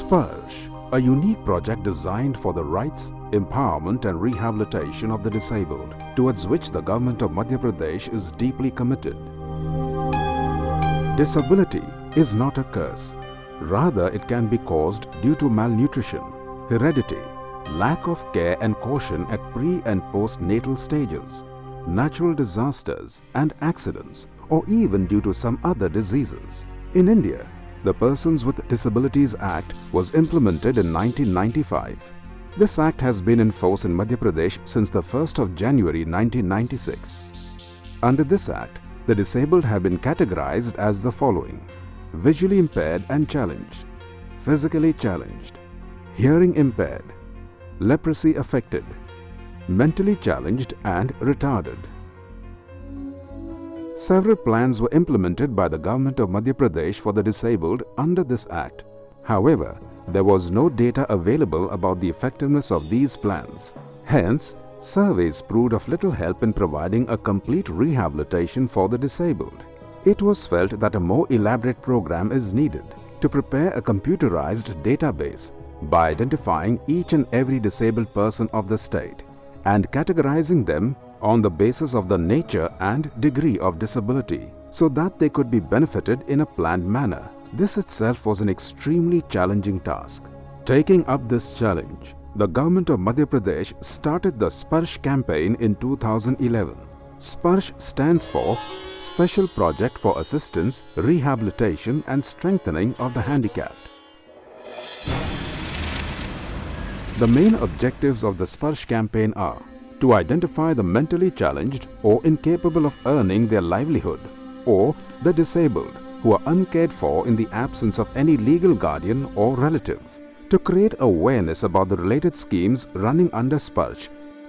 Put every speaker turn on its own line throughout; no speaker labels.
Sparsh, a unique project designed for the rights, empowerment and rehabilitation of the disabled, towards which the government of Madhya Pradesh is deeply committed. Disability is not a curse. Rather, it can be caused due to malnutrition, heredity, lack of care and caution at pre- and post-natal stages, natural disasters and accidents, or even due to some other diseases. In India, the Persons with Disabilities Act was implemented in 1995. This act has been in force in Madhya Pradesh since the 1st of January 1996. Under this act, the disabled have been categorized as the following: visually impaired and challenged, physically challenged, hearing impaired, leprosy affected, mentally challenged and retarded. Several plans were implemented by the government of Madhya Pradesh for the disabled under this act. However, there was no data available about the effectiveness of these plans. Hence, surveys proved of little help in providing a complete rehabilitation for the disabled. It was felt that a more elaborate program is needed to prepare a computerized database by identifying each and every disabled person of the state and categorizing them on the basis of the nature and degree of disability so that they could be benefited in a planned manner. This itself was an extremely challenging task. Taking up this challenge, the government of Madhya Pradesh started the Sparsh campaign in 2011. Sparsh stands for Special Project for Assistance, Rehabilitation and Strengthening of the Handicapped. The main objectives of the Sparsh campaign are to identify the mentally challenged or incapable of earning their livelihood, or the disabled who are uncared for in the absence of any legal guardian or relative, to create awareness about the related schemes running under Sparsh,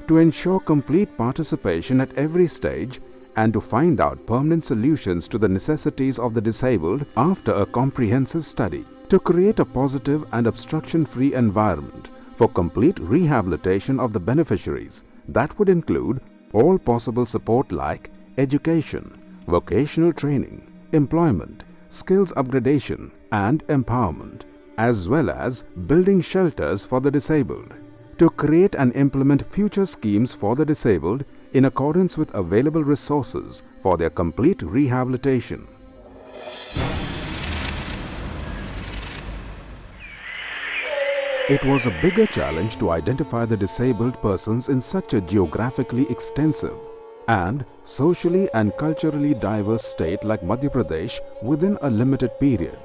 to ensure complete participation at every stage, and to find out permanent solutions to the necessities of the disabled after a comprehensive study, to create a positive and obstruction-free environment for complete rehabilitation of the beneficiaries. That would include all possible support like education, vocational training, employment, skills upgradation and empowerment, as well as building shelters for the disabled, to create and implement future schemes for the disabled in accordance with available resources for their complete rehabilitation. It was a bigger challenge to identify the disabled persons in such a geographically extensive and socially and culturally diverse state like Madhya Pradesh within a limited period,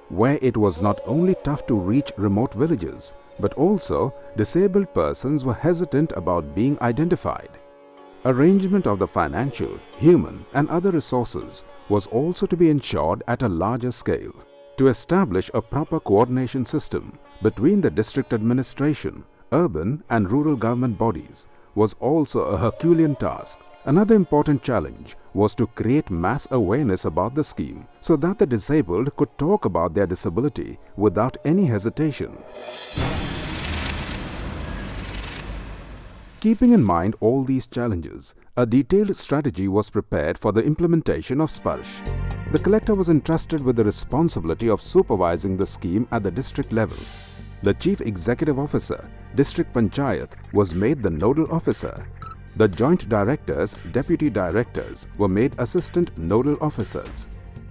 where it was not only tough to reach remote villages, but also disabled persons were hesitant about being identified. Arrangement of the financial, human and other resources was also to be ensured at a larger scale. To establish a proper coordination system between the district administration, urban and rural government bodies was also a Herculean task. Another important challenge was to create mass awareness about the scheme so that the disabled could talk about their disability without any hesitation. Keeping in mind all these challenges, a detailed strategy was prepared for the implementation of Sparsh. The collector was entrusted with the responsibility of supervising the scheme at the district level. The Chief Executive Officer, District Panchayat, was made the nodal officer. The joint directors, deputy directors were made assistant nodal officers.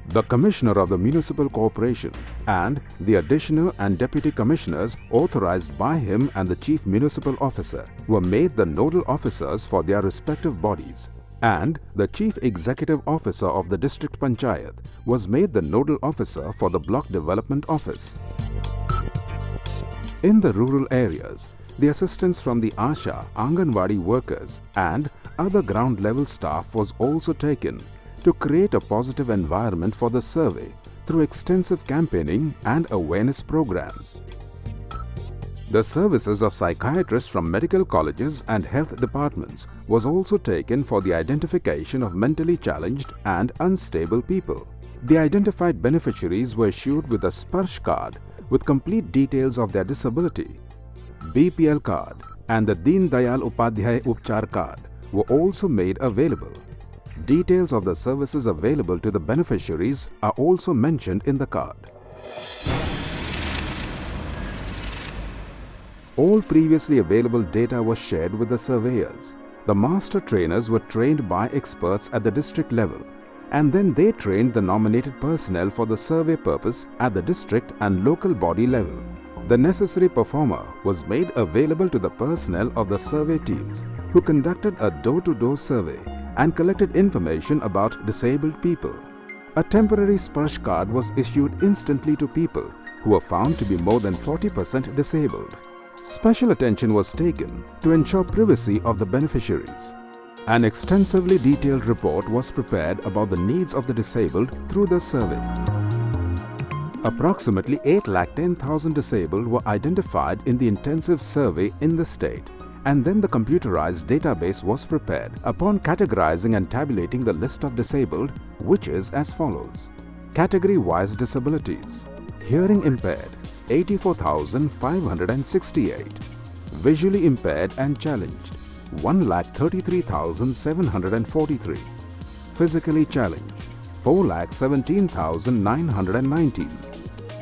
The Commissioner of the Municipal Corporation and the additional and deputy commissioners authorized by him and the Chief Municipal Officer were made the nodal officers for their respective bodies. And the Chief Executive Officer of the District Panchayat was made the nodal officer for the Block Development Office. In the rural areas, the assistance from the Asha, Anganwadi workers and other ground level staff was also taken to create a positive environment for the survey through extensive campaigning and awareness programs. The services of psychiatrists from medical colleges and health departments was also taken for the identification of mentally challenged and unstable people. The identified beneficiaries were issued with a Sparsh card with complete details of their disability. BPL card and the Deen Dayal Upadhyay Upchar card were also made available. Details of the services available to the beneficiaries are also mentioned in the card. All previously available data was shared with the surveyors. The master trainers were trained by experts at the district level, and then they trained the nominated personnel for the survey purpose at the district and local body level. The necessary performer was made available to the personnel of the survey teams, who conducted a door-to-door survey and collected information about disabled people. A temporary Sparsh card was issued instantly to people who were found to be more than 40% disabled. Special attention was taken to ensure privacy of the beneficiaries. An extensively detailed report was prepared about the needs of the disabled through the survey. Approximately 8,10,000 disabled were identified in the intensive survey in the state, and then the computerized database was prepared upon categorizing and tabulating the list of disabled, which is as follows. Category-wise disabilities: hearing impaired 84,568, visually impaired and challenged 1,33,743, physically challenged 4,17,919,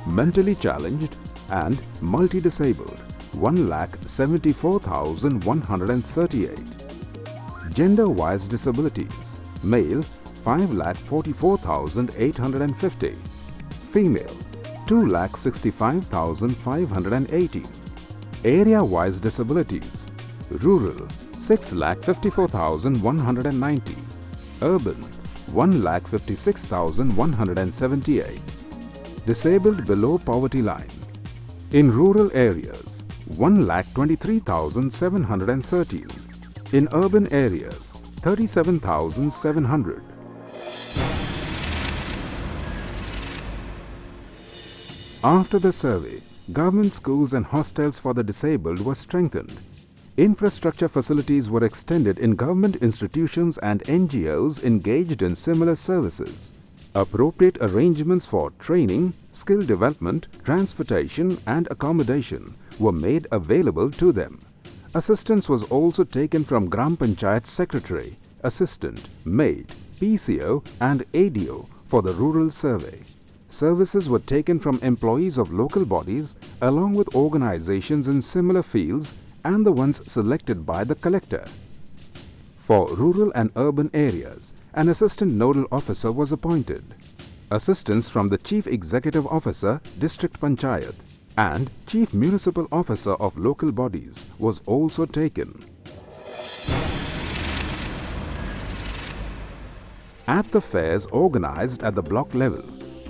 mentally challenged and multi-disabled 1,74,138. Gender-wise disabilities: male 5,44,850, female 2,65,580. Area-wise disabilities: rural 6,54,190, urban 1,56,178. Disabled below poverty line: in rural areas 1,23,713, in urban areas 37,700. After the survey, government schools and hostels for the disabled were strengthened. Infrastructure facilities were extended in government institutions and NGOs engaged in similar services. Appropriate arrangements for training, skill development, transportation and accommodation were made available to them. Assistance was also taken from Gram Panchayat Secretary, Assistant, Maid, PCO and ADO for the rural survey. Services were taken from employees of local bodies along with organizations in similar fields and the ones selected by the collector. For rural and urban areas, an assistant nodal officer was appointed. Assistance from the Chief Executive Officer, District Panchayat, and Chief Municipal Officer of local bodies was also taken. At the fairs organized at the block level,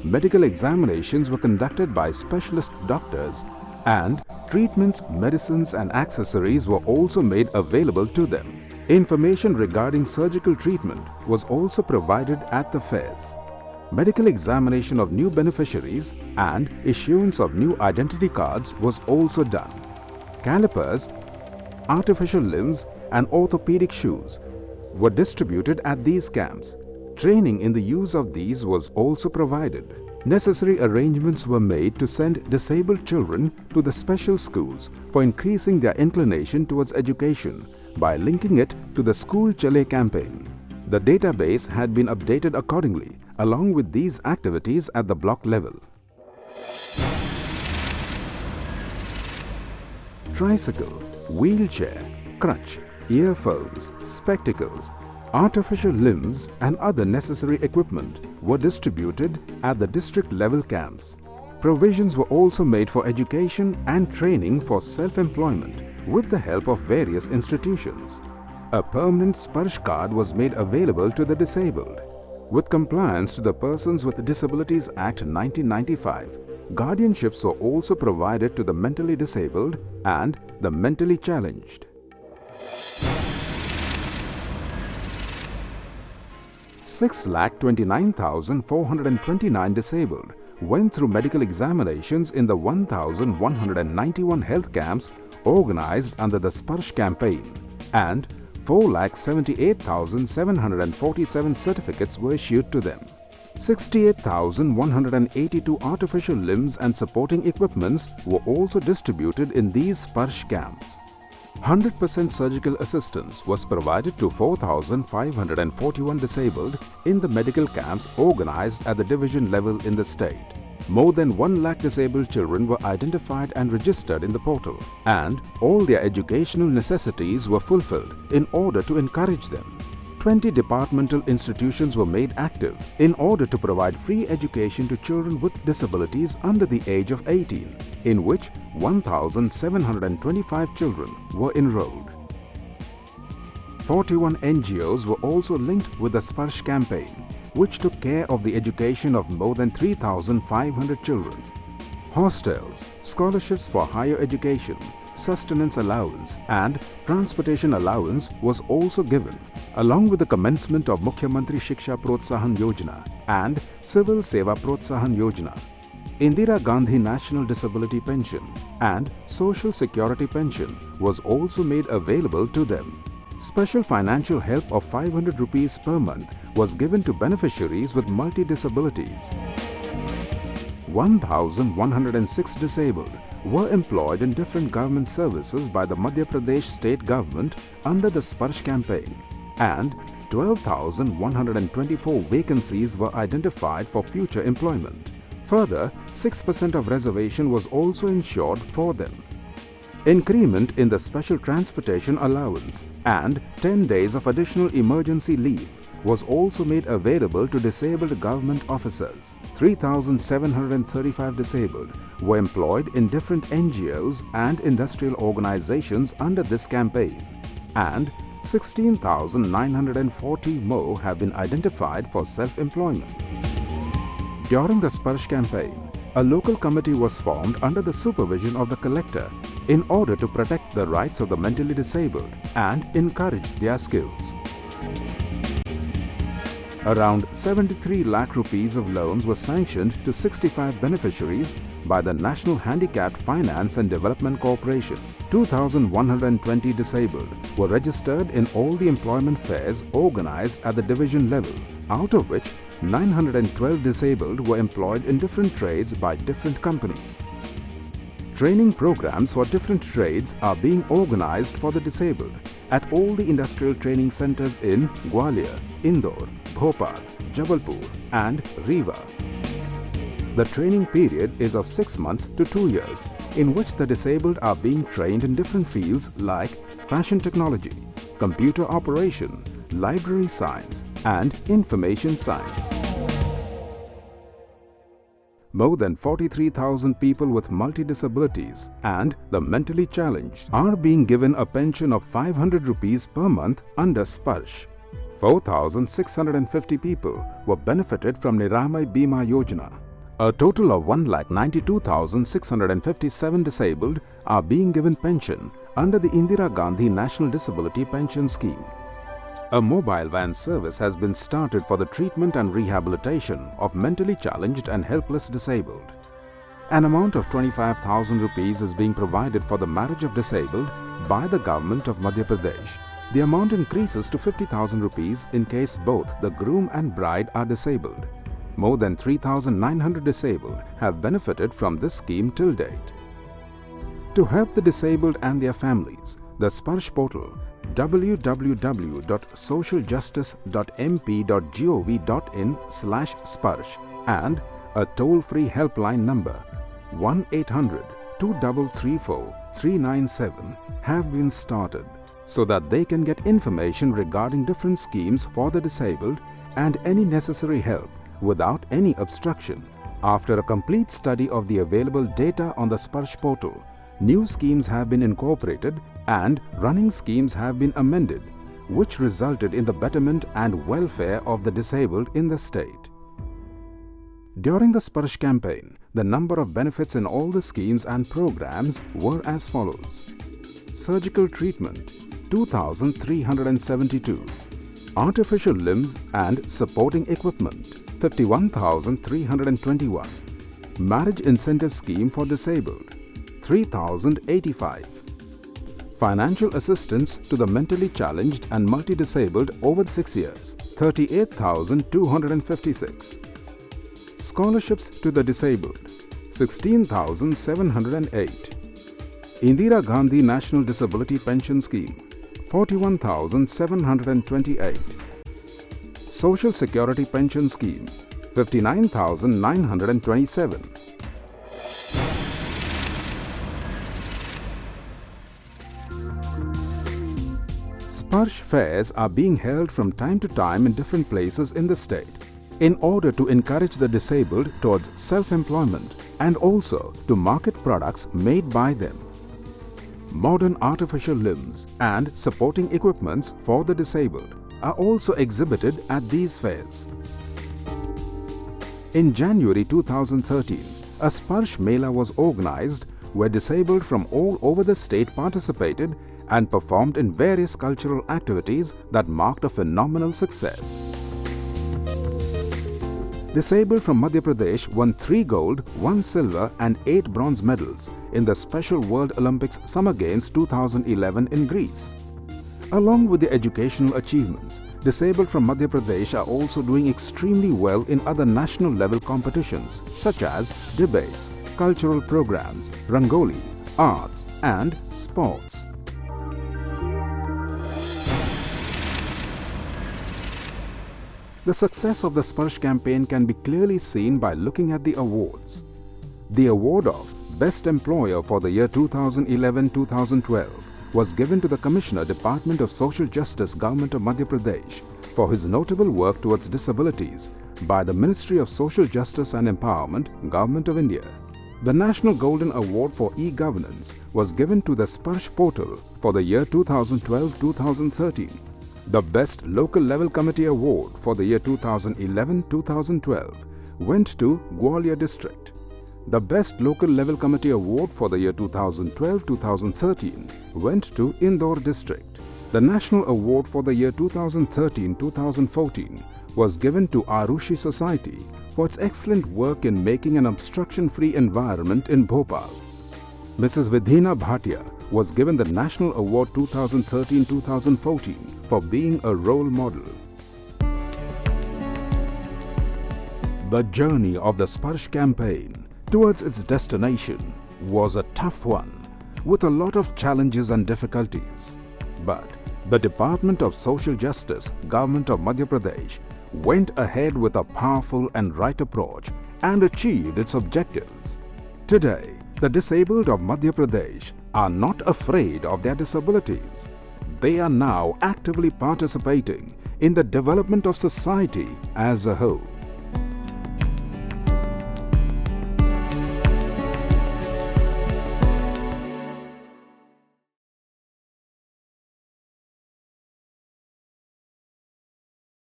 medical examinations were conducted by specialist doctors, and treatments, medicines and accessories were also made available to them. Information regarding surgical treatment was also provided at the fairs. Medical examination of new beneficiaries and issuance of new identity cards was also done. Calipers, artificial limbs and orthopedic shoes were distributed at these camps. Training in the use of these was also provided. Necessary arrangements were made to send disabled children to the special schools for increasing their inclination towards education by linking it to the School Chale campaign. The database had been updated accordingly along with these activities at the block level. Tricycle, wheelchair, crutch, earphones, spectacles, artificial limbs and other necessary equipment were distributed at the district level camps. Provisions were also made for education and training for self-employment with the help of various institutions. A permanent Sparsh card was made available to the disabled. With compliance to the Persons with Disabilities Act 1995, guardianships were also provided to the mentally disabled and the mentally challenged. 6,29,429 disabled went through medical examinations in the 1,191 health camps organized under the Sparsh campaign, and 4,78,747 certificates were issued to them. 68,182 artificial limbs and supporting equipments were also distributed in these Sparsh camps. 100% surgical assistance was provided to 4,541 disabled in the medical camps organized at the division level in the state. More than 1 lakh disabled children were identified and registered in the portal, and all their educational necessities were fulfilled in order to encourage them. 20 departmental institutions were made active in order to provide free education to children with disabilities under the age of 18, in which 1,725 children were enrolled. 41 NGOs were also linked with the Sparsh campaign, which took care of the education of more than 3,500 children. Hostels, scholarships for higher education, sustenance allowance and transportation allowance was also given, along with the commencement of Mukhyamantri Shiksha Protsahan Yojana and Civil Seva Protsahan Yojana. Indira Gandhi National Disability Pension and Social Security Pension was also made available to them. Special financial help of 500 rupees per month was given to beneficiaries with multi-disabilities. 1,106 disabled were employed in different government services by the Madhya Pradesh state government under the Sparsh campaign, and 12,124 vacancies were identified for future employment. Further, 6% of reservation was also ensured for them. Increment in the special transportation allowance and 10 days of additional emergency leave was also made available to disabled government officers. 3,735 disabled were employed in different NGOs and industrial organizations under this campaign, and 16,940 more have been identified for self-employment. During the Sparsh campaign, a local committee was formed under the supervision of the collector in order to protect the rights of the mentally disabled and encourage their skills. Around 73 lakh rupees of loans were sanctioned to 65 beneficiaries by the National Handicapped Finance and Development Corporation. 2,120 disabled were registered in all the employment fairs organized at the division level, out of which 912 disabled were employed in different trades by different companies. Training programs for different trades are being organized for the disabled at all the industrial training centers in Gwalior, Indore, Bhopal, Jabalpur and Rewa. The training period is of 6 months to 2 years, in which the disabled are being trained in different fields like fashion technology, computer operation, library science and information science. More than 43,000 people with multi-disabilities and the mentally challenged are being given a pension of 500 rupees per month under Sparsh. 4,650 people were benefited from Niramay Bima Yojana. A total of 1,92,657 disabled are being given pension under the Indira Gandhi National Disability Pension Scheme. A mobile van service has been started for the treatment and rehabilitation of mentally challenged and helpless disabled. An amount of 25,000 rupees is being provided for the marriage of disabled by the government of Madhya Pradesh. The amount increases to 50,000 rupees in case both the groom and bride are disabled. More than 3,900 disabled have benefited from this scheme till date. To help the disabled and their families, the Sparsh portal www.socialjustice.mp.gov.in/Sparsh and a toll-free helpline number 1-800-2334-397 have been started so that they can get information regarding different schemes for the disabled and any necessary help without any obstruction. After a complete study of the available data on the Sparsh portal, new schemes have been incorporated and running schemes have been amended, which resulted in the betterment and welfare of the disabled in the state. During the Sparsh campaign, the number of benefits in all the schemes and programs were as follows. Surgical treatment 2,372, artificial limbs and supporting equipment 51,321, marriage incentive scheme for disabled 3,085, financial assistance to the mentally challenged and multi-disabled over 6 years 38,256, scholarships to the disabled 16,708, Indira Gandhi National Disability Pension Scheme 41,728, Social Security Pension Scheme 59,927. Sparsh fairs are being held from time to time in different places in the state in order to encourage the disabled towards self-employment and also to market products made by them. Modern artificial limbs and supporting equipments for the disabled are also exhibited at these fairs. In January 2013, a Sparsh Mela was organized where disabled from all over the state participated and performed in various cultural activities that marked a phenomenal success. Disabled from Madhya Pradesh won 3 gold, 1 silver and 8 bronze medals in the Special World Olympics Summer Games 2011 in Greece. Along with the educational achievements, disabled from Madhya Pradesh are also doing extremely well in other national level competitions such as debates, cultural programs, rangoli, arts and sports. The success of the Sparsh campaign can be clearly seen by looking at the awards. The award of Best Employer for the year 2011-2012 was given to the Commissioner, Department of Social Justice, Govt of Madhya Pradesh for his notable work towards disabilities by the Ministry of Social Justice and Empowerment, Govt of India. The National Golden Award for E-Governance was given to the Sparsh portal for the year 2012-2013. The Best Local Level Committee Award for the year 2011-2012 went to Gwalior District. The Best Local Level Committee Award for the year 2012-2013 went to Indore District. The National Award for the year 2013-2014 was given to Arushi Society for its excellent work in making an obstruction-free environment in Bhopal. Mrs. Vidhina Bhatia was given the National Award 2013-2014 for being a role model. The journey of the Sparsh campaign towards its destination was a tough one with a lot of challenges and difficulties. But the Department of Social Justice, Govt of Madhya Pradesh went ahead with a powerful and right approach and achieved its objectives. Today, the disabled of Madhya Pradesh are not afraid of their disabilities. They are now actively participating in the development of society as a whole.